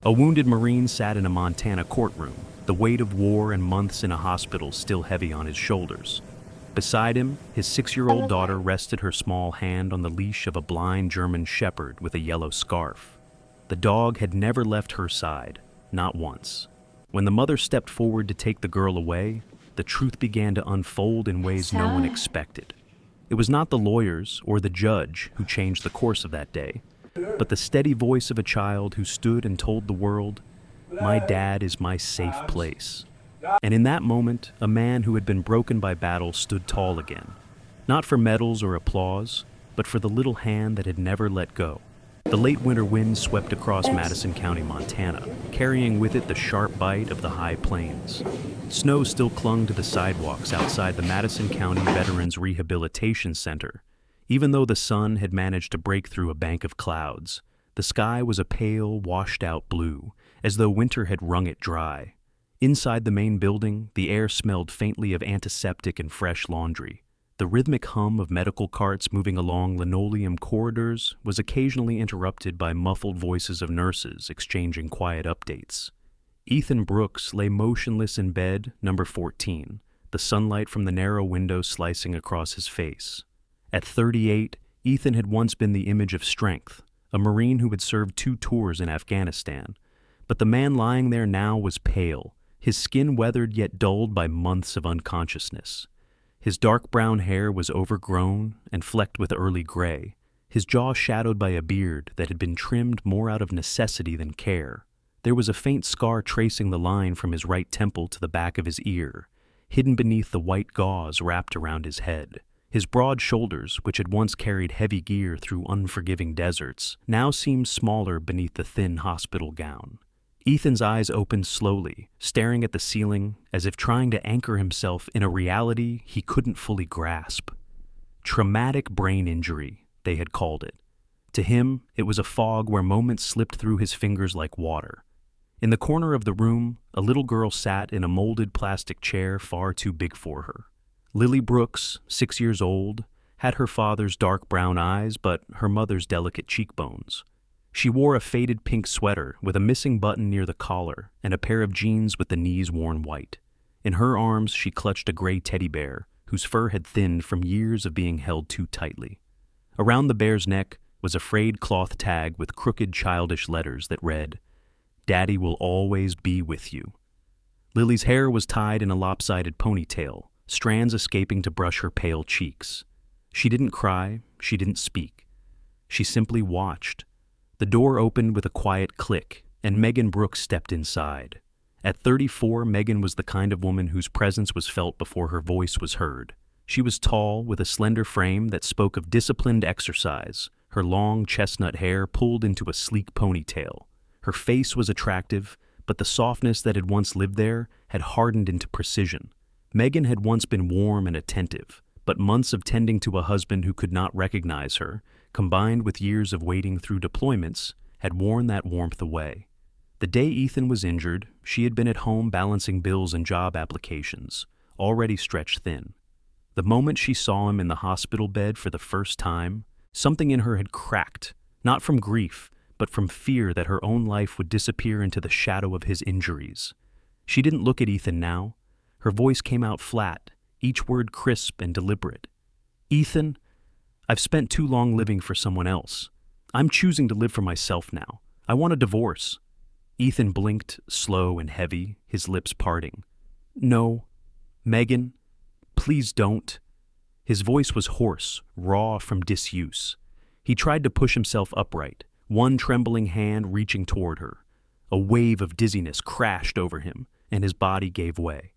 A wounded Marine sat in a Montana courtroom, the weight of war and months in a hospital still heavy on his shoulders. Beside him, his 6-year-old daughter rested her small hand on the leash of a blind German shepherd with a yellow scarf. The dog had never left her side, not once. When the mother stepped forward to take the girl away, the truth began to unfold in ways no one expected. It was not the lawyers or the judge who changed the course of that day, but the steady voice of a child who stood and told the world, "My dad is my safe place." And in that moment, a man who had been broken by battle stood tall again, not for medals or applause, but for the little hand that had never let go. The late winter wind swept across Madison County, Montana, carrying with it the sharp bite of the high plains. Snow still clung to the sidewalks outside the Madison County Veterans Rehabilitation Center. Even though the sun had managed to break through a bank of clouds, the sky was a pale, washed-out blue, as though winter had wrung it dry. Inside the main building, the air smelled faintly of antiseptic and fresh laundry. The rhythmic hum of medical carts moving along linoleum corridors was occasionally interrupted by muffled voices of nurses exchanging quiet updates. Ethan Brooks lay motionless in bed, number 14, the sunlight from the narrow window slicing across his face. At 38, Ethan had once been the image of strength, a Marine who had served 2 tours in Afghanistan. But the man lying there now was pale, his skin weathered yet dulled by months of unconsciousness. His dark brown hair was overgrown and flecked with early gray, his jaw shadowed by a beard that had been trimmed more out of necessity than care. There was a faint scar tracing the line from his right temple to the back of his ear, hidden beneath the white gauze wrapped around his head. His broad shoulders, which had once carried heavy gear through unforgiving deserts, now seemed smaller beneath the thin hospital gown. Ethan's eyes opened slowly, staring at the ceiling as if trying to anchor himself in a reality he couldn't fully grasp. Traumatic brain injury, they had called it. To him, it was a fog where moments slipped through his fingers like water. In the corner of the room, a little girl sat in a molded plastic chair far too big for her. Lily Brooks, 6 years old, had her father's dark brown eyes but her mother's delicate cheekbones. She wore a faded pink sweater with a missing button near the collar and a pair of jeans with the knees worn white. In her arms, she clutched a gray teddy bear whose fur had thinned from years of being held too tightly. Around the bear's neck was a frayed cloth tag with crooked childish letters that read, "Daddy will always be with you." Lily's hair was tied in a lopsided ponytail, strands escaping to brush her pale cheeks. She didn't cry, she didn't speak. She simply watched. The door opened with a quiet click, and Megan Brooks stepped inside. At 34, Megan was the kind of woman whose presence was felt before her voice was heard. She was tall, with a slender frame that spoke of disciplined exercise, her long chestnut hair pulled into a sleek ponytail. Her face was attractive, but the softness that had once lived there had hardened into precision. Megan had once been warm and attentive, but months of tending to a husband who could not recognize her, combined with years of waiting through deployments, had worn that warmth away. The day Ethan was injured, she had been at home balancing bills and job applications, already stretched thin. The moment she saw him in the hospital bed for the first time, something in her had cracked, not from grief, but from fear that her own life would disappear into the shadow of his injuries. She didn't look at Ethan now. Her voice came out flat, each word crisp and deliberate. "Ethan, I've spent too long living for someone else. I'm choosing to live for myself now. I want a divorce." Ethan blinked, slow and heavy, his lips parting. "No, Megan, please don't." His voice was hoarse, raw from disuse. He tried to push himself upright, one trembling hand reaching toward her. A wave of dizziness crashed over him, and his body gave way.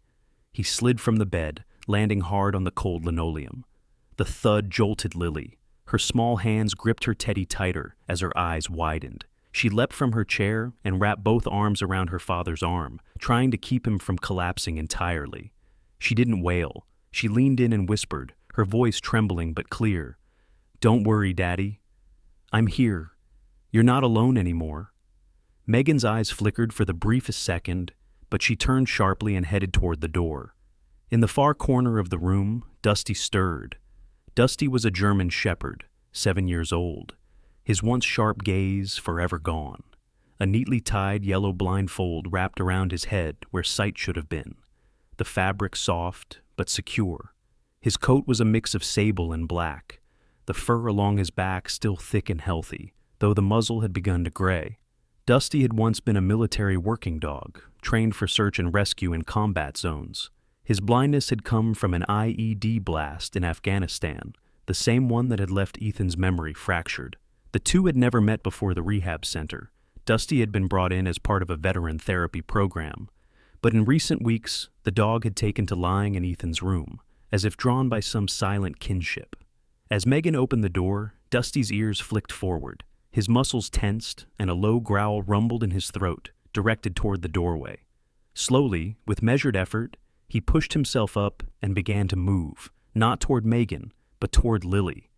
He slid from the bed, landing hard on the cold linoleum. The thud jolted Lily. Her small hands gripped her teddy tighter as her eyes widened. She leapt from her chair and wrapped both arms around her father's arm, trying to keep him from collapsing entirely. She didn't wail. She leaned in and whispered, her voice trembling but clear. "Don't worry, Daddy. I'm here. You're not alone anymore." Megan's eyes flickered for the briefest second, but she turned sharply and headed toward the door. In the far corner of the room, Dusty stirred. Dusty was a German shepherd, 7 years old, his once sharp gaze forever gone. a neatly tied yellow blindfold wrapped around his head where sight should have been, the fabric soft but secure. His coat was a mix of sable and black, the fur along his back still thick and healthy, though the muzzle had begun to gray. Dusty had once been a military working dog, trained for search and rescue in combat zones. His blindness had come from an IED blast in Afghanistan, the same one that had left Ethan's memory fractured. The two had never met before the rehab center. Dusty had been brought in as part of a veteran therapy program. But in recent weeks, the dog had taken to lying in Ethan's room, as if drawn by some silent kinship. As Megan opened the door, Dusty's ears flicked forward. His muscles tensed, and a low growl rumbled in his throat, directed toward the doorway. Slowly, with measured effort, he pushed himself up and began to move, not toward Megan, but toward Lily.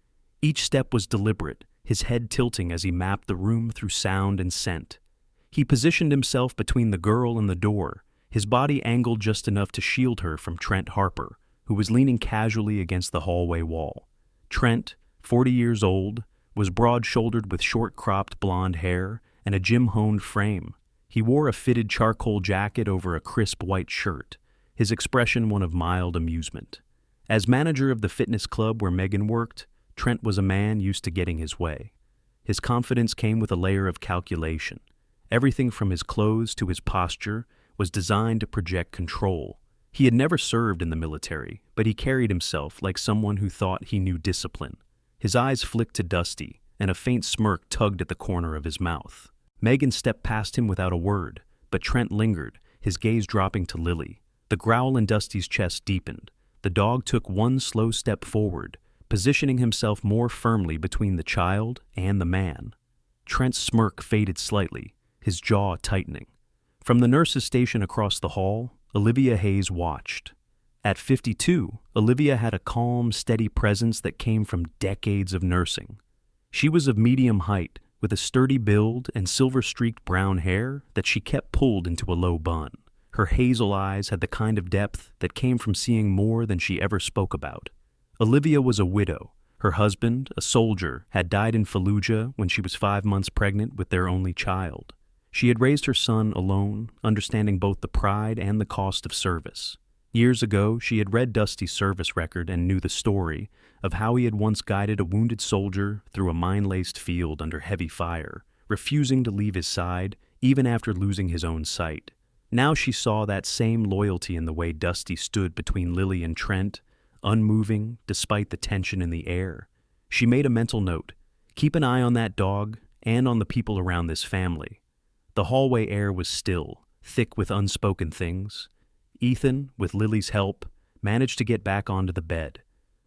Each step was deliberate, his head tilting as he mapped the room through sound and scent. He positioned himself between the girl and the door, his body angled just enough to shield her from Trent Harper, who was leaning casually against the hallway wall. Trent, 40 years old, was broad-shouldered with short-cropped blonde hair and a gym-honed frame. He wore a fitted charcoal jacket over a crisp white shirt, his expression one of mild amusement. As manager of the fitness club where Megan worked, Trent was a man used to getting his way. His confidence came with a layer of calculation. Everything from his clothes to his posture was designed to project control. He had never served in the military, but he carried himself like someone who thought he knew discipline. His eyes flicked to Dusty, and a faint smirk tugged at the corner of his mouth. Megan stepped past him without a word, but Trent lingered, his gaze dropping to Lily. The growl in Dusty's chest deepened. The dog took one slow step forward, positioning himself more firmly between the child and the man. Trent's smirk faded slightly, his jaw tightening. From the nurse's station across the hall, Olivia Hayes watched. At 52, Olivia had a calm, steady presence that came from decades of nursing. She was of medium height, with a sturdy build and silver-streaked brown hair that she kept pulled into a low bun. Her hazel eyes had the kind of depth that came from seeing more than she ever spoke about. Olivia was a widow. Her husband, a soldier, had died in Fallujah when she was 5 months pregnant with their only child. She had raised her son alone, understanding both the pride and the cost of service. Years ago, she had read Dusty's service record and knew the story of how he had once guided a wounded soldier through a mine-laced field under heavy fire, refusing to leave his side even after losing his own sight. Now she saw that same loyalty in the way Dusty stood between Lily and Trent, unmoving despite the tension in the air. She made a mental note: keep an eye on that dog and on the people around this family. The hallway air was still, thick with unspoken things. Ethan, with Lily's help, managed to get back onto the bed.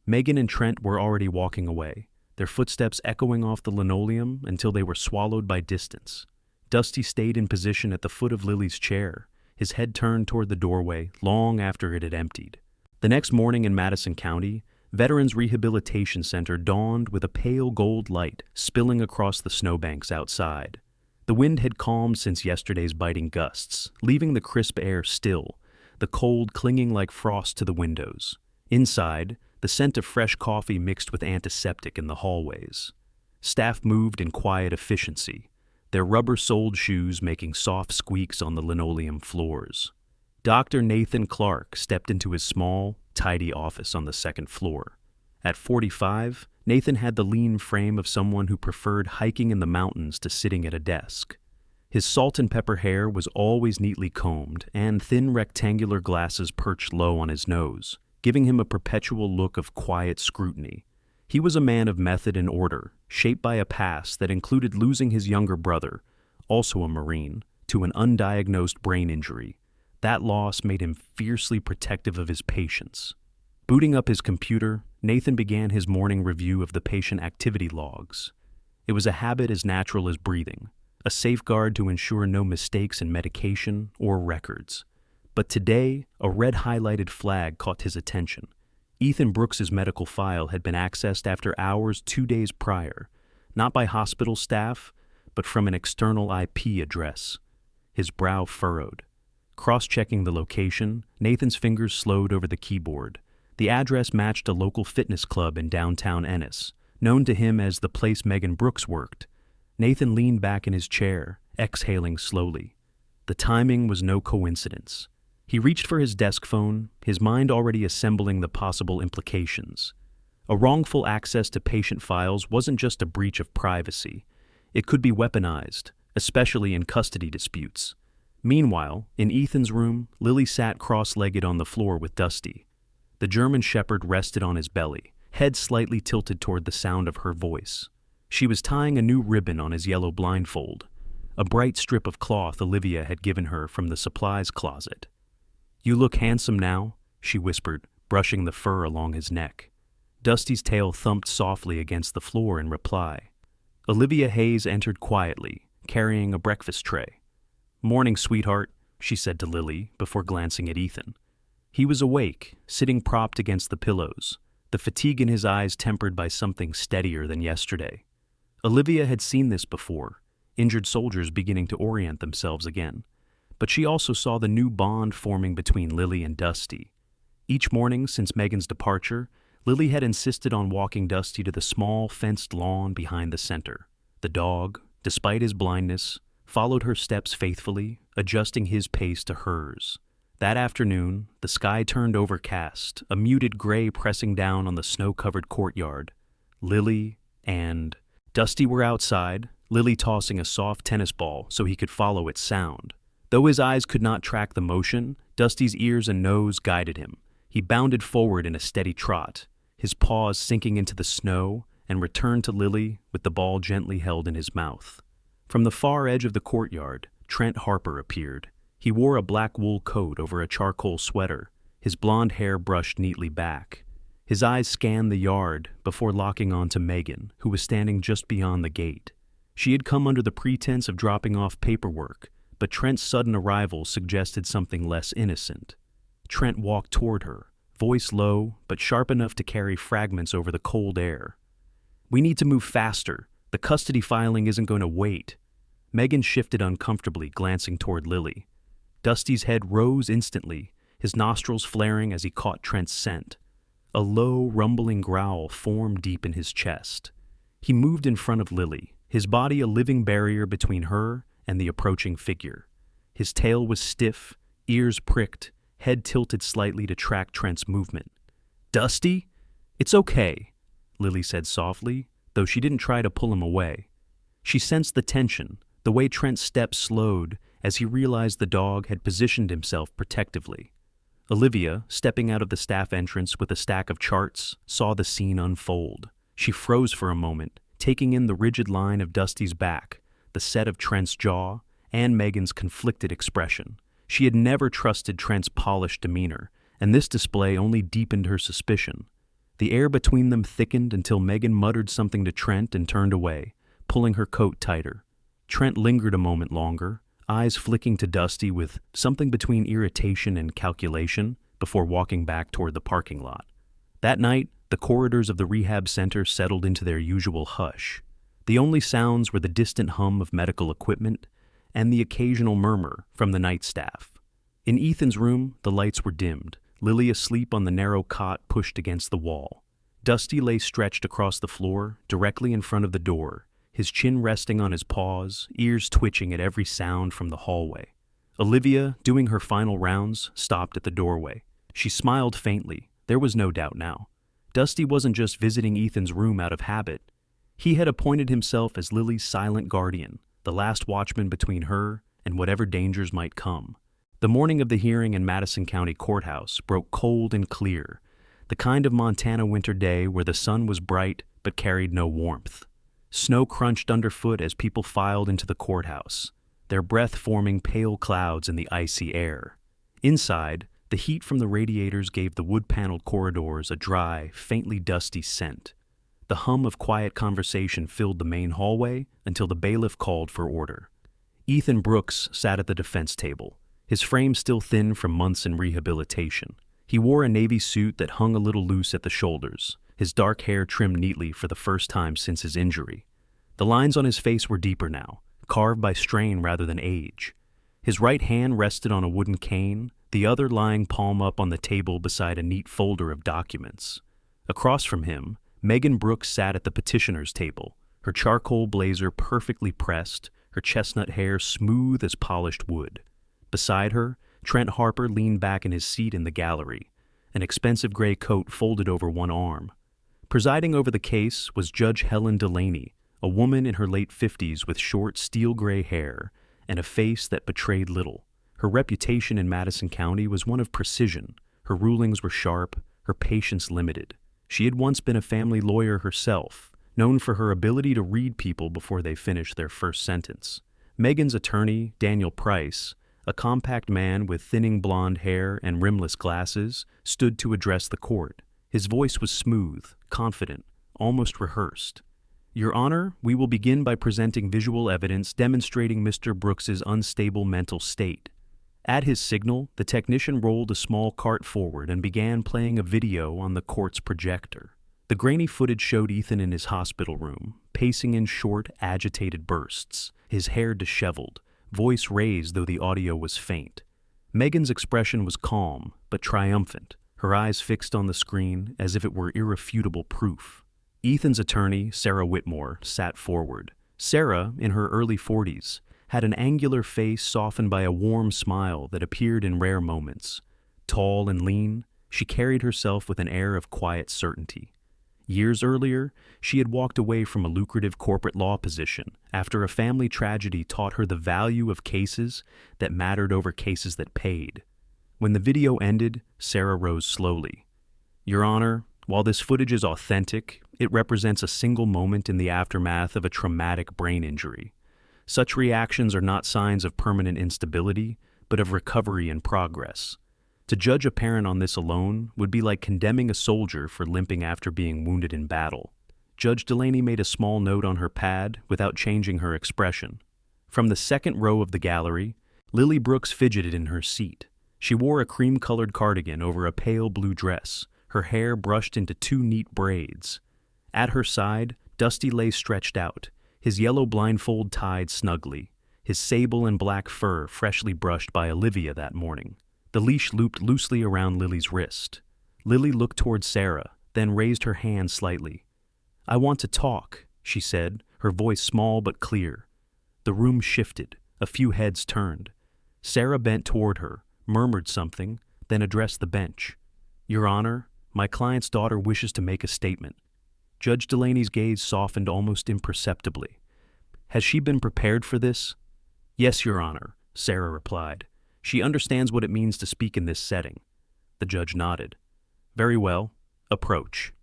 Megan and Trent were already walking away, their footsteps echoing off the linoleum until they were swallowed by distance. Dusty stayed in position at the foot of Lily's chair, his head turned toward the doorway long after it had emptied. The next morning in Madison County, Veterans Rehabilitation Center dawned with a pale gold light spilling across the snowbanks outside. The wind had calmed since yesterday's biting gusts, leaving the crisp air still, the cold clinging like frost to the windows. Inside, the scent of fresh coffee mixed with antiseptic in the hallways. Staff moved in quiet efficiency, their rubber-soled shoes making soft squeaks on the linoleum floors. Dr. Nathan Clark stepped into his small, tidy office on the second floor. At 45, Nathan had the lean frame of someone who preferred hiking in the mountains to sitting at a desk. His salt and pepper hair was always neatly combed, and thin rectangular glasses perched low on his nose, giving him a perpetual look of quiet scrutiny. He was a man of method and order, shaped by a past that included losing his younger brother, also a Marine, to an undiagnosed brain injury. That loss made him fiercely protective of his patients. Booting up his computer, Nathan began his morning review of the patient activity logs. It was a habit as natural as breathing, a safeguard to ensure no mistakes in medication or records. But today, a red highlighted flag caught his attention. Ethan Brooks's medical file had been accessed after hours 2 days prior, not by hospital staff, but from an external IP address. His brow furrowed. Cross-checking the location, Nathan's fingers slowed over the keyboard. The address matched a local fitness club in downtown Ennis, known to him as the place Megan Brooks worked. Nathan leaned back in his chair exhaling slowly. The timing was no coincidence. He reached for his desk phone, his mind already assembling the possible implications. A wrongful access to patient files wasn't just a breach of privacy. It could be weaponized, especially in custody disputes. Meanwhile, in Ethan's room, Lily sat cross-legged on the floor with Dusty. The German shepherd rested on his belly, head slightly tilted toward the sound of her voice. She was tying a new ribbon on his yellow blindfold, a bright strip of cloth Olivia had given her from the supplies closet. "You look handsome now," she whispered, brushing the fur along his neck. Dusty's tail thumped softly against the floor in reply. Olivia Hayes entered quietly, carrying a breakfast tray. "Morning, sweetheart," she said to Lily before glancing at Ethan. He was awake, sitting propped against the pillows, the fatigue in his eyes tempered by something steadier than yesterday. Olivia had seen this before, injured soldiers beginning to orient themselves again. But she also saw the new bond forming between Lily and Dusty. Each morning since Megan's departure, Lily had insisted on walking Dusty to the small fenced lawn behind the center. The dog, despite his blindness, followed her steps faithfully, adjusting his pace to hers. That afternoon, the sky turned overcast, a muted gray pressing down on the snow-covered courtyard. Lily and Dusty were outside, Lily tossing a soft tennis ball so he could follow its sound. Though his eyes could not track the motion, Dusty's ears and nose guided him. He bounded forward in a steady trot, his paws sinking into the snow, and returned to Lily with the ball gently held in his mouth. From the far edge of the courtyard, Trent Harper appeared. He wore a black wool coat over a charcoal sweater, his blonde hair brushed neatly back. His eyes scanned the yard before locking on to Megan, who was standing just beyond the gate. She had come under the pretense of dropping off paperwork, but Trent's sudden arrival suggested something less innocent. Trent walked toward her, voice low but sharp enough to carry fragments over the cold air. "We need to move faster. The custody filing isn't going to wait." Megan shifted uncomfortably, glancing toward Lily. Dusty's head rose instantly, his nostrils flaring as he caught Trent's scent. A low, rumbling growl formed deep in his chest. He moved in front of Lily, his body a living barrier between her and the approaching figure. His tail was stiff, ears pricked, head tilted slightly to track Trent's movement. "Dusty? It's okay," Lily said softly, though she didn't try to pull him away. She sensed the tension, the way Trent's steps slowed as he realized the dog had positioned himself protectively. Olivia, stepping out of the staff entrance with a stack of charts, saw the scene unfold. She froze for a moment, taking in the rigid line of Dusty's back, the set of Trent's jaw, and Megan's conflicted expression. She had never trusted Trent's polished demeanor, and this display only deepened her suspicion. The air between them thickened until Megan muttered something to Trent and turned away, pulling her coat tighter. Trent lingered a moment longer, eyes flicking to Dusty with something between irritation and calculation, before walking back toward the parking lot. That night, the corridors of the rehab center settled into their usual hush. The only sounds were the distant hum of medical equipment and the occasional murmur from the night staff. In Ethan's room, the lights were dimmed, Lily asleep on the narrow cot pushed against the wall. Dusty lay stretched across the floor, directly in front of the door, his chin resting on his paws, ears twitching at every sound from the hallway. Olivia, doing her final rounds, stopped at the doorway. She smiled faintly. There was no doubt now. Dusty wasn't just visiting Ethan's room out of habit. He had appointed himself as Lily's silent guardian, the last watchman between her and whatever dangers might come. The morning of the hearing in Madison County Courthouse broke cold and clear, the kind of Montana winter day where the sun was bright but carried no warmth. Snow crunched underfoot as people filed into the courthouse, their breath forming pale clouds in the icy air. Inside, the heat from the radiators gave the wood-paneled corridors a dry, faintly dusty scent. The hum of quiet conversation filled the main hallway until the bailiff called for order. Ethan Brooks sat at the defense table, his frame still thin from months in rehabilitation. He wore a navy suit that hung a little loose at the shoulders, his dark hair trimmed neatly for the first time since his injury. The lines on his face were deeper now, carved by strain rather than age. His right hand rested on a wooden cane, the other lying palm up on the table beside a neat folder of documents. Across from him, Megan Brooks sat at the petitioner's table, her charcoal blazer perfectly pressed, her chestnut hair smooth as polished wood. Beside her, Trent Harper leaned back in his seat in the gallery, an expensive gray coat folded over one arm. Presiding over the case was Judge Helen Delaney, a woman in her late 50s with short steel-gray hair and a face that betrayed little. Her reputation in Madison County was one of precision. Her rulings were sharp, her patience limited. She had once been a family lawyer herself, known for her ability to read people before they finished their first sentence. Megan's attorney, Daniel Price, a compact man with thinning blonde hair and rimless glasses, stood to address the court. His voice was smooth, confident, almost rehearsed. Your Honor, we will begin by presenting visual evidence demonstrating Mr. Brooks's unstable mental state. At his signal, the technician rolled a small cart forward and began playing a video on the court's projector. The grainy footage showed Ethan in his hospital room, pacing in short, agitated bursts, his hair disheveled, voice raised though the audio was faint. Megan's expression was calm, but triumphant, her eyes fixed on the screen as if it were irrefutable proof. Ethan's attorney, Sarah Whitmore, sat forward. Sarah, in her early 40s, had an angular face softened by a warm smile that appeared in rare moments. Tall and lean, she carried herself with an air of quiet certainty. Years earlier, she had walked away from a lucrative corporate law position after a family tragedy taught her the value of cases that mattered over cases that paid. When the video ended, Sarah rose slowly. Your Honor, while this footage is authentic, it represents a single moment in the aftermath of a traumatic brain injury. Such reactions are not signs of permanent instability, but of recovery and progress. To judge a parent on this alone would be like condemning a soldier for limping after being wounded in battle. Judge Delaney made a small note on her pad without changing her expression. From the second row of the gallery, Lily Brooks fidgeted in her seat. She wore a cream-colored cardigan over a pale blue dress, her hair brushed into two neat braids. At her side, Dusty lay stretched out, his yellow blindfold tied snugly, his sable and black fur freshly brushed by Olivia that morning. The leash looped loosely around Lily's wrist. Lily looked toward Sarah, then raised her hand slightly. I want to talk, she said, her voice small but clear. The room shifted, a few heads turned. Sarah bent toward her, murmured something, then addressed the bench. Your Honor, my client's daughter wishes to make a statement. Judge Delaney's gaze softened almost imperceptibly. Has she been prepared for this? Yes, Your Honor, Sarah replied. She understands what it means to speak in this setting. The judge nodded. Very well. Approach.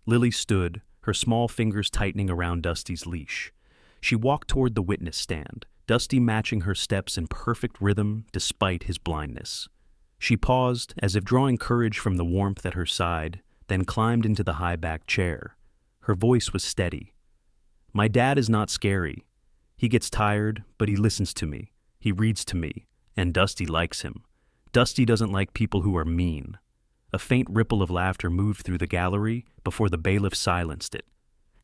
Lily stood, her small fingers tightening around Dusty's leash. She walked toward the witness stand, Dusty matching her steps in perfect rhythm despite his blindness. She paused, as if drawing courage from the warmth at her side, then climbed into the high-backed chair. Her voice was steady. My dad is not scary. He gets tired, but he listens to me. He reads to me, and Dusty likes him. Dusty doesn't like people who are mean. A faint ripple of laughter moved through the gallery before the bailiff silenced it.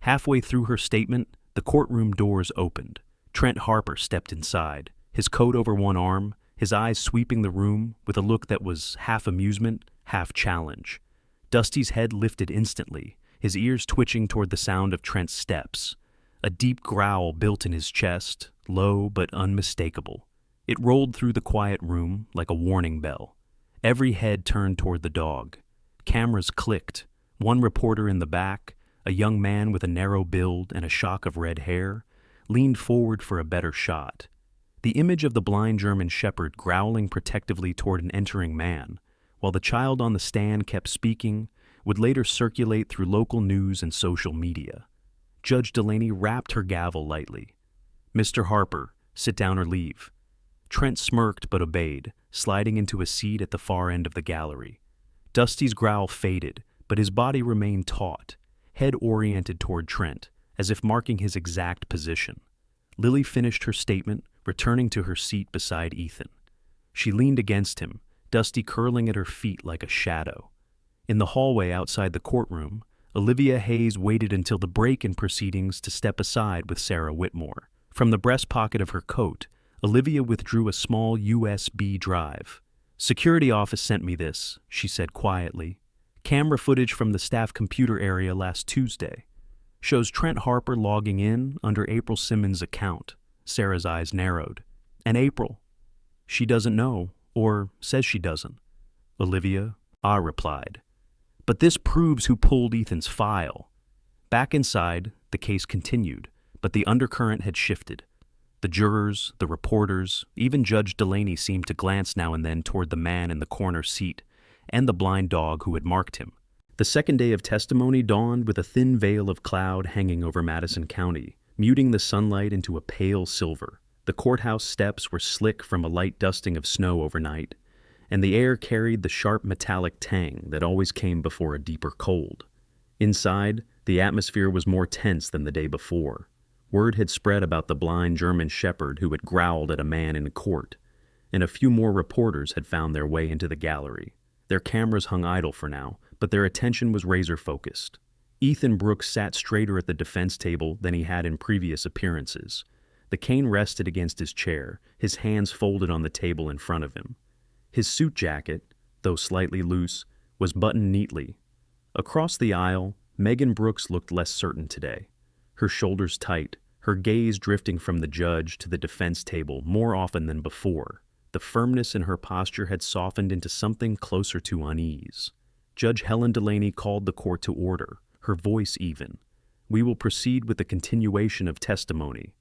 Halfway through her statement, the courtroom doors opened. Trent Harper stepped inside, his coat over one arm, his eyes sweeping the room with a look that was half amusement, half challenge. Dusty's head lifted instantly, his ears twitching toward the sound of Trent's steps. A deep growl built in his chest, low but unmistakable. It rolled through the quiet room like a warning bell. Every head turned toward the dog. Cameras clicked. One reporter in the back, a young man with a narrow build and a shock of red hair, leaned forward for a better shot. The image of the blind German shepherd growling protectively toward an entering man, while the child on the stand kept speaking, would later circulate through local news and social media. Judge Delaney rapped her gavel lightly. Mr. Harper, sit down or leave. Trent smirked but obeyed, sliding into a seat at the far end of the gallery. Dusty's growl faded, but his body remained taut, head oriented toward Trent, as if marking his exact position. Lily finished her statement, returning to her seat beside Ethan. She leaned against him, Dusty curling at her feet like a shadow. In the hallway outside the courtroom, Olivia Hayes waited until the break in proceedings to step aside with Sarah Whitmore. From the breast pocket of her coat, Olivia withdrew a small USB drive. Security office sent me this, she said quietly. Camera footage from the staff computer area last Tuesday. Shows Trent Harper logging in under April Simmons' account. Sarah's eyes narrowed. And April? She doesn't know, or says she doesn't. Olivia, replied. But this proves who pulled Ethan's file. Back inside, the case continued, but the undercurrent had shifted. The jurors, the reporters, even Judge Delaney seemed to glance now and then toward the man in the corner seat and the blind dog who had marked him. The second day of testimony dawned with a thin veil of cloud hanging over Madison County, muting the sunlight into a pale silver. The courthouse steps were slick from a light dusting of snow overnight, and the air carried the sharp metallic tang that always came before a deeper cold. Inside, the atmosphere was more tense than the day before. Word had spread about the blind German shepherd who had growled at a man in court, and a few more reporters had found their way into the gallery. Their cameras hung idle for now, but their attention was razor-focused. Ethan Brooks sat straighter at the defense table than he had in previous appearances. The cane rested against his chair, his hands folded on the table in front of him. His suit jacket, though slightly loose, was buttoned neatly. Across the aisle, Megan Brooks looked less certain today. Her shoulders tight, her gaze drifting from the judge to the defense table more often than before. The firmness in her posture had softened into something closer to unease. Judge Helen Delaney called the court to order, her voice even. "We will proceed with the continuation of testimony."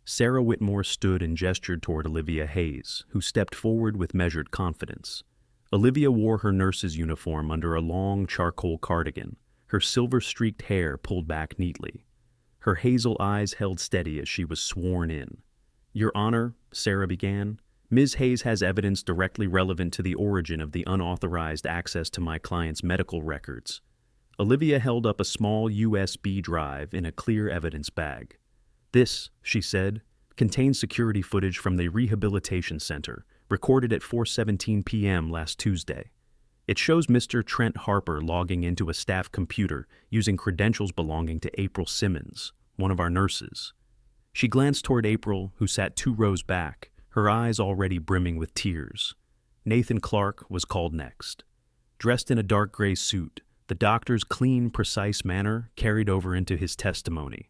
Sarah Whitmore stood and gestured toward Olivia Hayes, who stepped forward with measured confidence. Olivia wore her nurse's uniform under a long charcoal cardigan, her silver-streaked hair pulled back neatly. Her hazel eyes held steady as she was sworn in. "Your Honor," Sarah began, "Ms. Hayes has evidence directly relevant to the origin of the unauthorized access to my client's medical records." Olivia held up a small USB drive in a clear evidence bag. "This," she said, "contains security footage from the rehabilitation center, recorded at 4:17 p.m. last Tuesday. It shows Mr. Trent Harper logging into a staff computer using credentials belonging to April Simmons, one of our nurses." She glanced toward April, who sat 2 rows back, her eyes already brimming with tears. Nathan Clark was called next. Dressed in a dark gray suit, the doctor's clean, precise manner carried over into his testimony.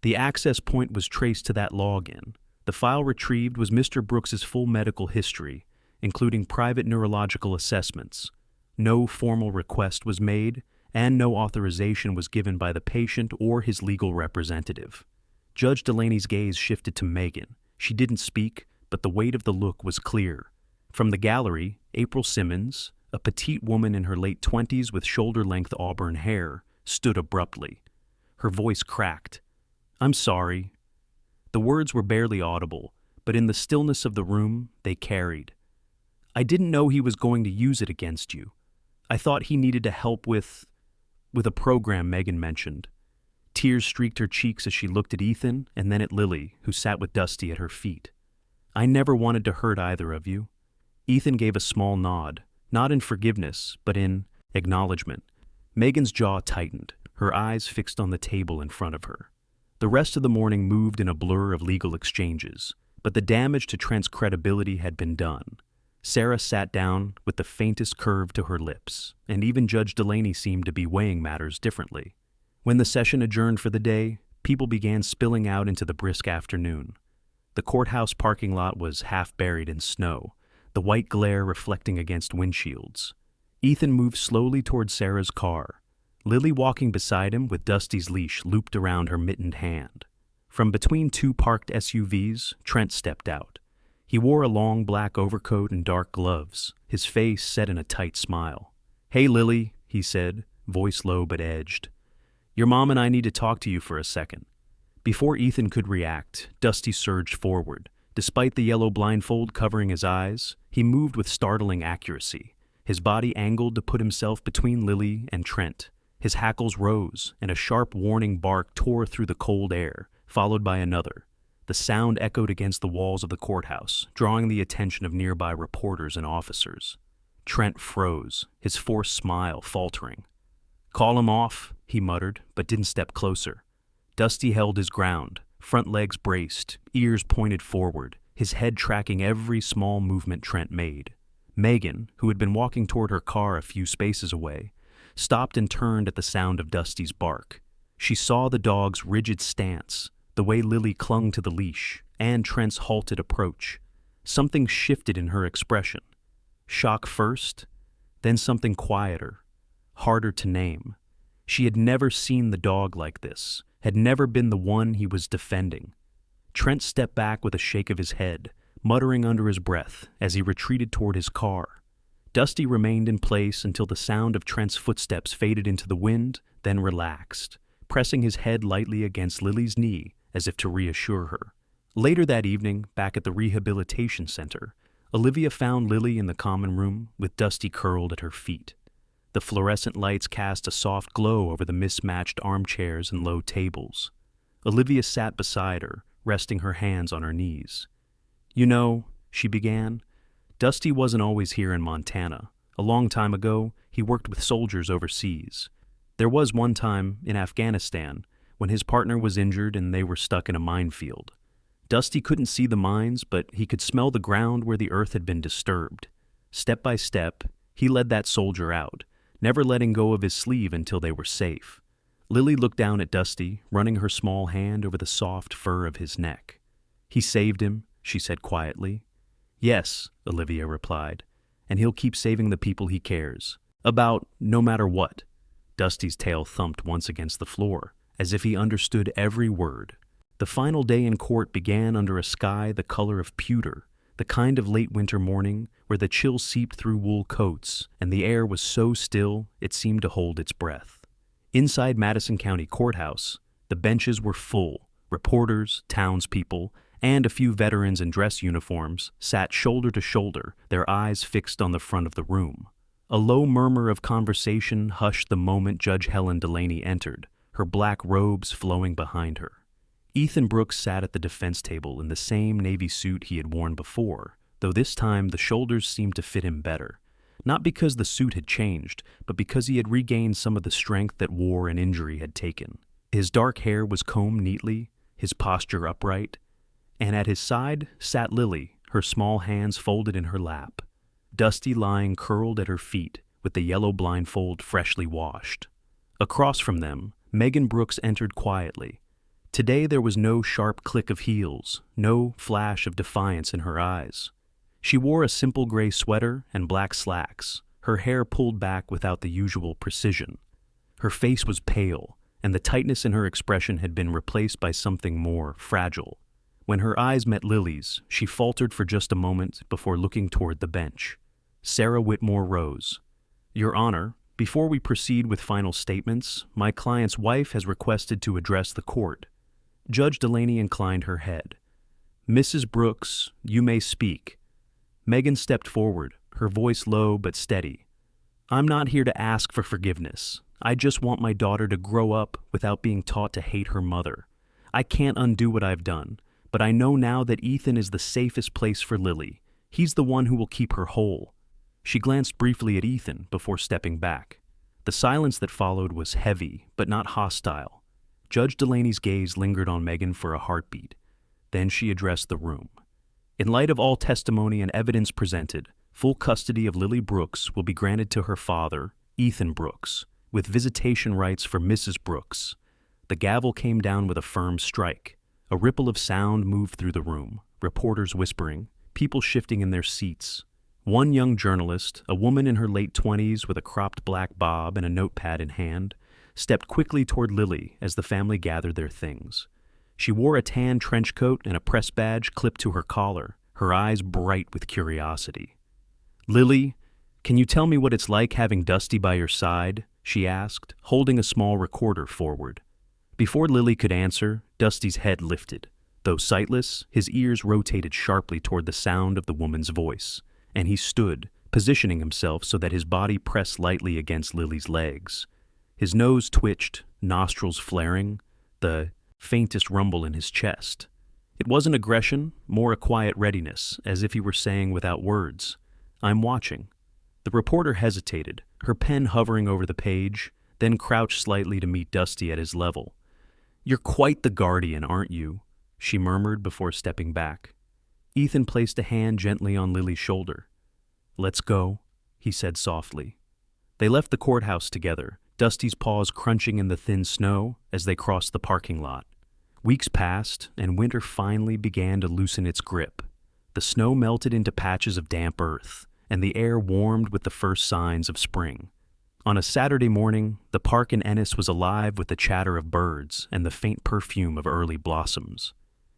The access point was traced to that login. The file retrieved was Mr. Brooks's full medical history, including private neurological assessments. No formal request was made, and no authorization was given by the patient or his legal representative. Judge Delaney's gaze shifted to Megan. She didn't speak, but the weight of the look was clear. From the gallery, April Simmons, a petite woman in her late 20s with shoulder-length auburn hair, stood abruptly. Her voice cracked. "I'm sorry." The words were barely audible, but in the stillness of the room, they carried. "I didn't know he was going to use it against you. I thought he needed to help with a program Megan mentioned." Tears streaked her cheeks as she looked at Ethan and then at Lily, who sat with Dusty at her feet. "I never wanted to hurt either of you." Ethan gave a small nod, not in forgiveness, but in acknowledgement. Megan's jaw tightened, her eyes fixed on the table in front of her. The rest of the morning moved in a blur of legal exchanges, but the damage to Trent's credibility had been done. Sarah sat down with the faintest curve to her lips, and even Judge Delaney seemed to be weighing matters differently. When the session adjourned for the day, people began spilling out into the brisk afternoon. The courthouse parking lot was half buried in snow, the white glare reflecting against windshields. Ethan moved slowly toward Sarah's car, Lily walking beside him with Dusty's leash looped around her mittened hand. From between 2 parked SUVs, Trent stepped out. He wore a long black overcoat and dark gloves, his face set in a tight smile. "Hey, Lily," he said, voice low but edged. "Your mom and I need to talk to you for a second." Before Ethan could react, Dusty surged forward. Despite the yellow blindfold covering his eyes, he moved with startling accuracy, his body angled to put himself between Lily and Trent. His hackles rose, and a sharp warning bark tore through the cold air, followed by another. The sound echoed against the walls of the courthouse, drawing the attention of nearby reporters and officers. Trent froze, his forced smile faltering. "Call him off," he muttered, but didn't step closer. Dusty held his ground, front legs braced, ears pointed forward, his head tracking every small movement Trent made. Megan, who had been walking toward her car a few spaces away, stopped and turned at the sound of Dusty's bark. She saw the dog's rigid stance, the way Lily clung to the leash, and Trent's halted approach. Something shifted in her expression. Shock first, then something quieter, harder to name. She had never seen the dog like this, had never been the one he was defending. Trent stepped back with a shake of his head, muttering under his breath as he retreated toward his car. Dusty remained in place until the sound of Trent's footsteps faded into the wind, then relaxed, pressing his head lightly against Lily's knee as if to reassure her. Later that evening, back at the rehabilitation center, Olivia found Lily in the common room with Dusty curled at her feet. The fluorescent lights cast a soft glow over the mismatched armchairs and low tables. Olivia sat beside her, resting her hands on her knees. "You know," she began, "Dusty wasn't always here in Montana. A long time ago, he worked with soldiers overseas. There was one time, in Afghanistan, when his partner was injured and they were stuck in a minefield. Dusty couldn't see the mines, but he could smell the ground where the earth had been disturbed. Step by step, he led that soldier out, never letting go of his sleeve until they were safe." Lily looked down at Dusty, running her small hand over the soft fur of his neck. "He saved him," she said quietly. "Yes," Olivia replied, "and he'll keep saving the people he cares about, no matter what." Dusty's tail thumped once against the floor, as if he understood every word. The final day in court began under a sky the color of pewter, the kind of late winter morning where the chill seeped through wool coats and the air was so still it seemed to hold its breath. Inside Madison County Courthouse, the benches were full. Reporters, townspeople, and a few veterans in dress uniforms sat shoulder to shoulder, their eyes fixed on the front of the room. A low murmur of conversation hushed the moment Judge Helen Delaney entered, her black robes flowing behind her. Ethan Brooks sat at the defense table in the same navy suit he had worn before, though this time the shoulders seemed to fit him better. Not because the suit had changed, but because he had regained some of the strength that war and injury had taken. His dark hair was combed neatly, his posture upright, and at his side sat Lily, her small hands folded in her lap. Dusty lying curled at her feet, with the yellow blindfold freshly washed. Across from them, Megan Brooks entered quietly. Today there was no sharp click of heels, no flash of defiance in her eyes. She wore a simple gray sweater and black slacks, her hair pulled back without the usual precision. Her face was pale, and the tightness in her expression had been replaced by something more fragile. When her eyes met Lily's, she faltered for just a moment before looking toward the bench. Sarah Whitmore rose. "Your Honor, before we proceed with final statements, my client's wife has requested to address the court." Judge Delaney inclined her head. "Mrs. Brooks, you may speak." Megan stepped forward, her voice low but steady. "I'm not here to ask for forgiveness. I just want my daughter to grow up without being taught to hate her mother. I can't undo what I've done, but I know now that Ethan is the safest place for Lily. He's the one who will keep her whole." She glanced briefly at Ethan before stepping back. The silence that followed was heavy, but not hostile. Judge Delaney's gaze lingered on Megan for a heartbeat. Then she addressed the room. "In light of all testimony and evidence presented, full custody of Lily Brooks will be granted to her father, Ethan Brooks, with visitation rights for Mrs. Brooks." The gavel came down with a firm strike. A ripple of sound moved through the room, reporters whispering, people shifting in their seats. One young journalist, a woman in her late 20s with a cropped black bob and a notepad in hand, stepped quickly toward Lily as the family gathered their things. She wore a tan trench coat and a press badge clipped to her collar, her eyes bright with curiosity. "Lily, can you tell me what it's like having Dusty by your side?" she asked, holding a small recorder forward. Before Lily could answer, Dusty's head lifted. Though sightless, his ears rotated sharply toward the sound of the woman's voice, and he stood, positioning himself so that his body pressed lightly against Lily's legs. His nose twitched, nostrils flaring, the faintest rumble in his chest. It wasn't aggression, more a quiet readiness, as if he were saying without words, "I'm watching." The reporter hesitated, her pen hovering over the page, then crouched slightly to meet Dusty at his level. "You're quite the guardian, aren't you?" she murmured before stepping back. Ethan placed a hand gently on Lily's shoulder. "Let's go," he said softly. They left the courthouse together, Dusty's paws crunching in the thin snow as they crossed the parking lot. Weeks passed, and winter finally began to loosen its grip. The snow melted into patches of damp earth, and the air warmed with the first signs of spring. On a Saturday morning, the park in Ennis was alive with the chatter of birds and the faint perfume of early blossoms.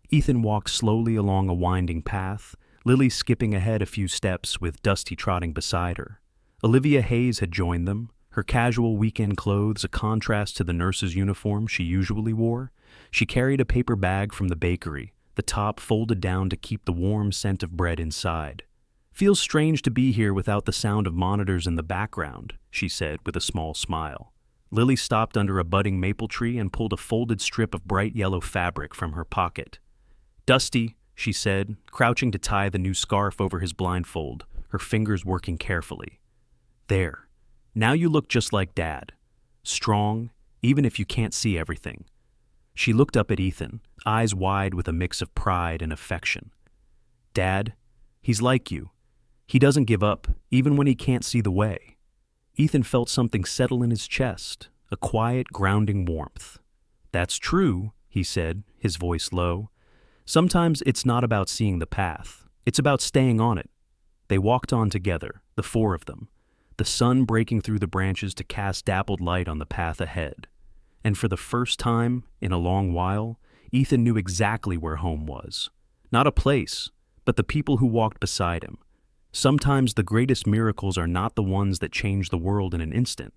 Ethan walked slowly along a winding path, Lily skipping ahead a few steps with Dusty trotting beside her. Olivia Hayes had joined them, her casual weekend clothes a contrast to the nurse's uniform she usually wore. She carried a paper bag from the bakery, the top folded down to keep the warm scent of bread inside. "Feels strange to be here without the sound of monitors in the background," she said with a small smile. Lily stopped under a budding maple tree and pulled a folded strip of bright yellow fabric from her pocket. "Dusty," she said, crouching to tie the new scarf over his blindfold, her fingers working carefully. "There. Now you look just like Dad. Strong, even if you can't see everything." She looked up at Ethan, eyes wide with a mix of pride and affection. "Dad, he's like you. He doesn't give up, even when he can't see the way." Ethan felt something settle in his chest, a quiet, grounding warmth. "That's true," he said, his voice low. "Sometimes it's not about seeing the path. It's about staying on it." They walked on together, the four of them, the sun breaking through the branches to cast dappled light on the path ahead. And for the first time in a long while, Ethan knew exactly where home was. Not a place, but the people who walked beside him. Sometimes the greatest miracles are not the ones that change the world in an instant,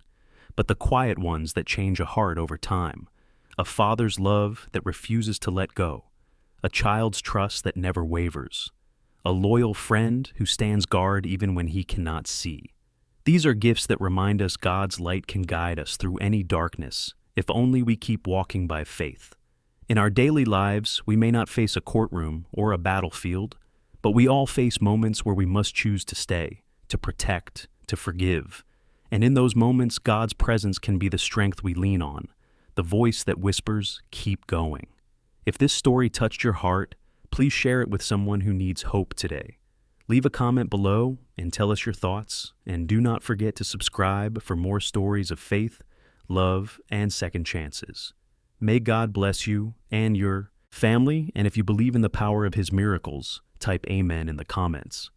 but the quiet ones that change a heart over time. A father's love that refuses to let go. A child's trust that never wavers. A loyal friend who stands guard even when he cannot see. These are gifts that remind us God's light can guide us through any darkness, if only we keep walking by faith. In our daily lives, we may not face a courtroom or a battlefield, but we all face moments where we must choose to stay, to protect, to forgive. And in those moments, God's presence can be the strength we lean on, the voice that whispers, "Keep going." If this story touched your heart, please share it with someone who needs hope today. Leave a comment below and tell us your thoughts, and do not forget to subscribe for more stories of faith, love, and second chances. May God bless you and your family, and if you believe in the power of His miracles, type Amen in the comments.